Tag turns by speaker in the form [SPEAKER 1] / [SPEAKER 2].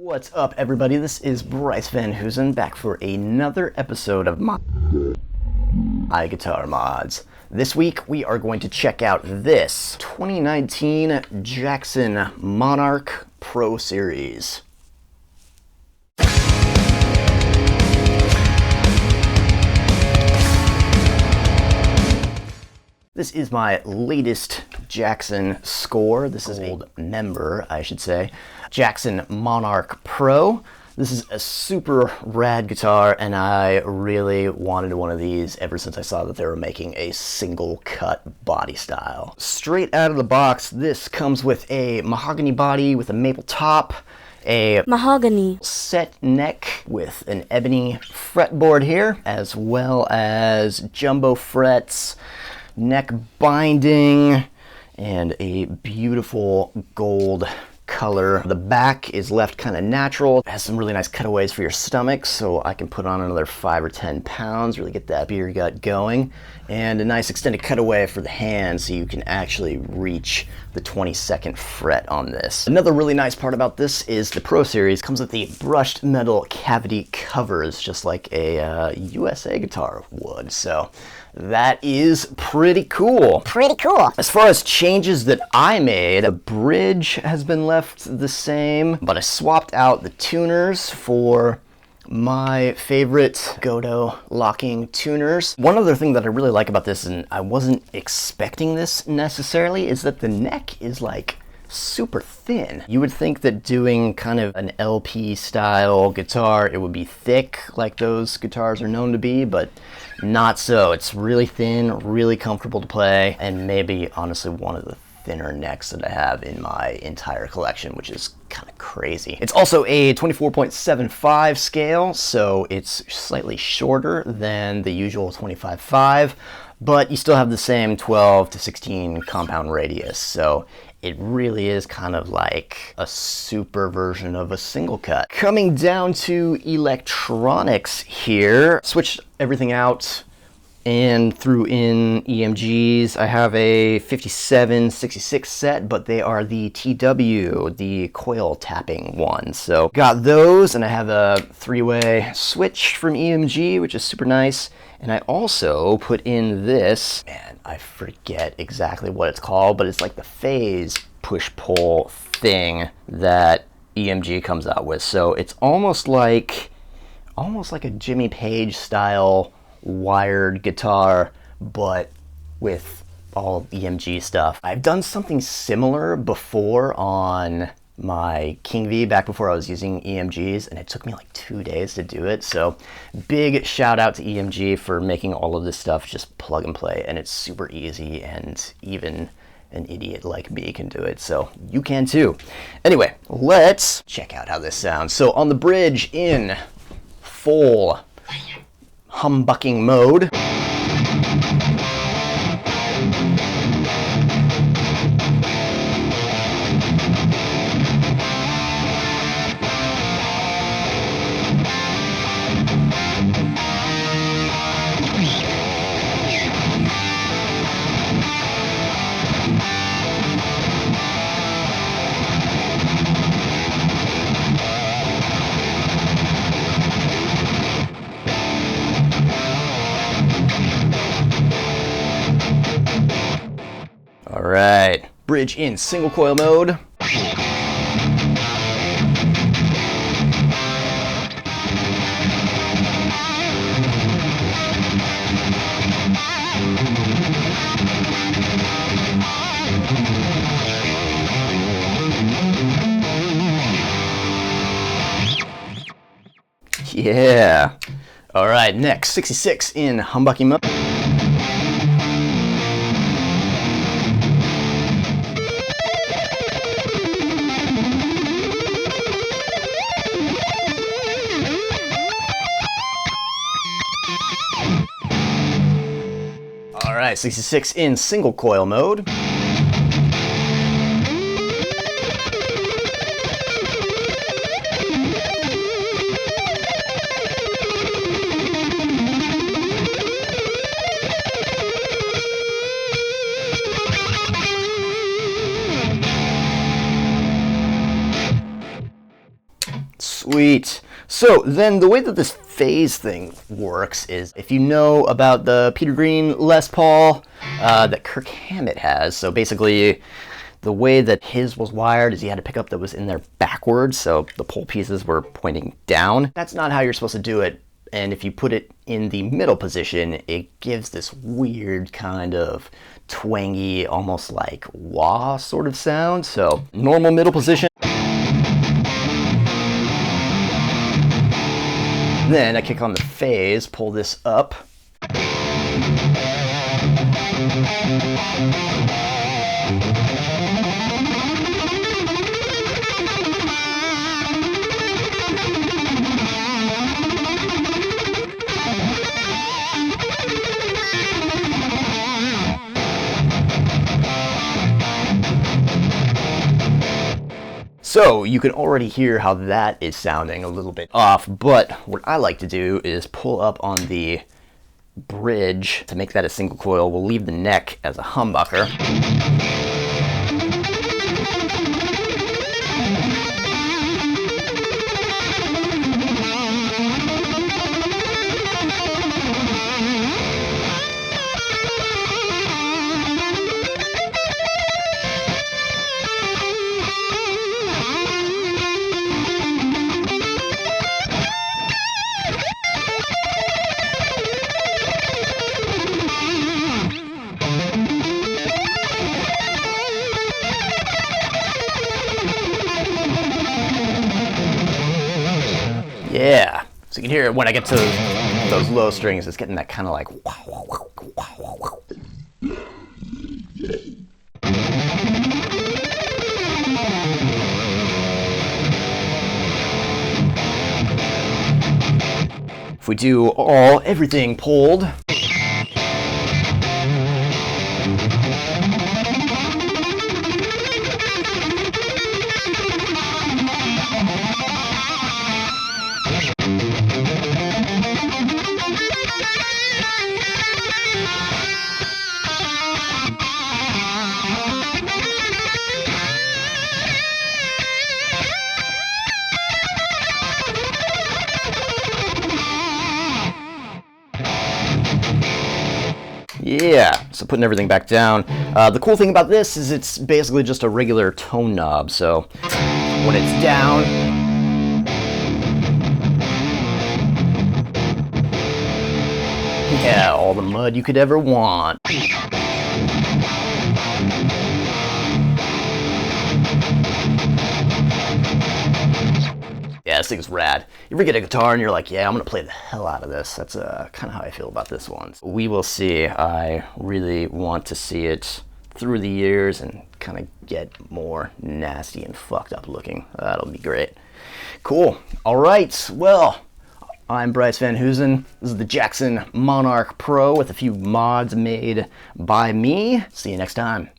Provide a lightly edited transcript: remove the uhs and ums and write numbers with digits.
[SPEAKER 1] What's up, everybody? This is Bryce VanHoosen back for another episode of my guitar mods. This week we are going to check out this 2019 Jackson Monarch Pro Series. This is my latest Jackson score. This is old member, I should say. Jackson Monarch Pro. This is a super rad guitar, and I really wanted one of these ever since I saw that they were making a single cut body style. Straight out of the box, this comes with a mahogany body with a maple top, a mahogany set neck with an ebony fretboard here, as well as jumbo frets, neck binding, and a beautiful gold color. The back is left kind of natural. It has some really nice cutaways for your stomach, so I can put on another 5 or 10 pounds, really get that beer gut going. And a nice extended cutaway for the hands, so you can actually reach the 22nd fret on this. Another really nice part about this is the Pro Series comes with the brushed metal cavity covers, just like a USA guitar would. So that is pretty cool.
[SPEAKER 2] Pretty cool.
[SPEAKER 1] As far as changes that I made, the bridge has been left the same, but I swapped out the tuners for my favorite Godot locking tuners. One other thing that I really like about this, and I wasn't expecting this necessarily, is that the neck is like super thin. You would think that doing kind of an LP style guitar, it would be thick like those guitars are known to be, but not so. It's really thin, really comfortable to play, and maybe honestly one of the thinner necks that I have in my entire collection, which is kind of crazy. It's also a 24.75 scale, so it's slightly shorter than the usual 25.5, but you still have the same 12 to 16 compound radius, so it really is kind of like a super version of a single cut. Coming down to electronics here, switched everything out and threw in EMGs. I have a 5766 set, but they are the TW, the coil tapping ones. So got those, and I have a 3-way switch from EMG, which is super nice. And I also put in this, man, I forget exactly what it's called, but it's like the phase push-pull thing that EMG comes out with. So it's almost like a Jimmy Page style wired guitar, but with all EMG stuff. I've done something similar before on my King V back before I was using EMGs, and it took me like 2 days to do it. So big shout out to EMG for making all of this stuff just plug and play, and it's super easy, and even an idiot like me can do it, so you can too. Anyway, let's check out how this sounds. So on the bridge in full humbucking mode. All right, bridge in single coil mode. Yeah. All right, next 66 in humbucking mode. All right, 66 in single coil mode. Sweet. So then the way that this phase thing works is if you know about the Peter Green Les Paul that Kirk Hammett has, so basically the way that his was wired is he had a pickup that was in there backwards, so the pole pieces were pointing down. That's not how you're supposed to do it, and if you put it in the middle position, it gives this weird kind of twangy, almost like wah sort of sound. So normal middle position. Then I kick on the phase, pull this up. So you can already hear how that is sounding a little bit off, but what I like to do is pull up on the bridge to make that a single coil. We'll leave the neck as a humbucker. Yeah, so you can hear it when I get to those low strings, it's getting that kind of like wow, wow, wow, wow, wow, wow. If we do everything pulled, yeah, so putting everything back down. The cool thing about this is it's basically just a regular tone knob, so when it's down, yeah, all the mud you could ever want. Yeah, this thing's rad. You ever get a guitar and you're like, yeah, I'm gonna play the hell out of this. That's kind of how I feel about this one. We will see. I really want to see it through the years and kind of get more nasty and fucked up looking. That'll be great. Cool. All right. Well, I'm Bryce VanHoosen. This is the Jackson Monarch Pro with a few mods made by me. See you next time.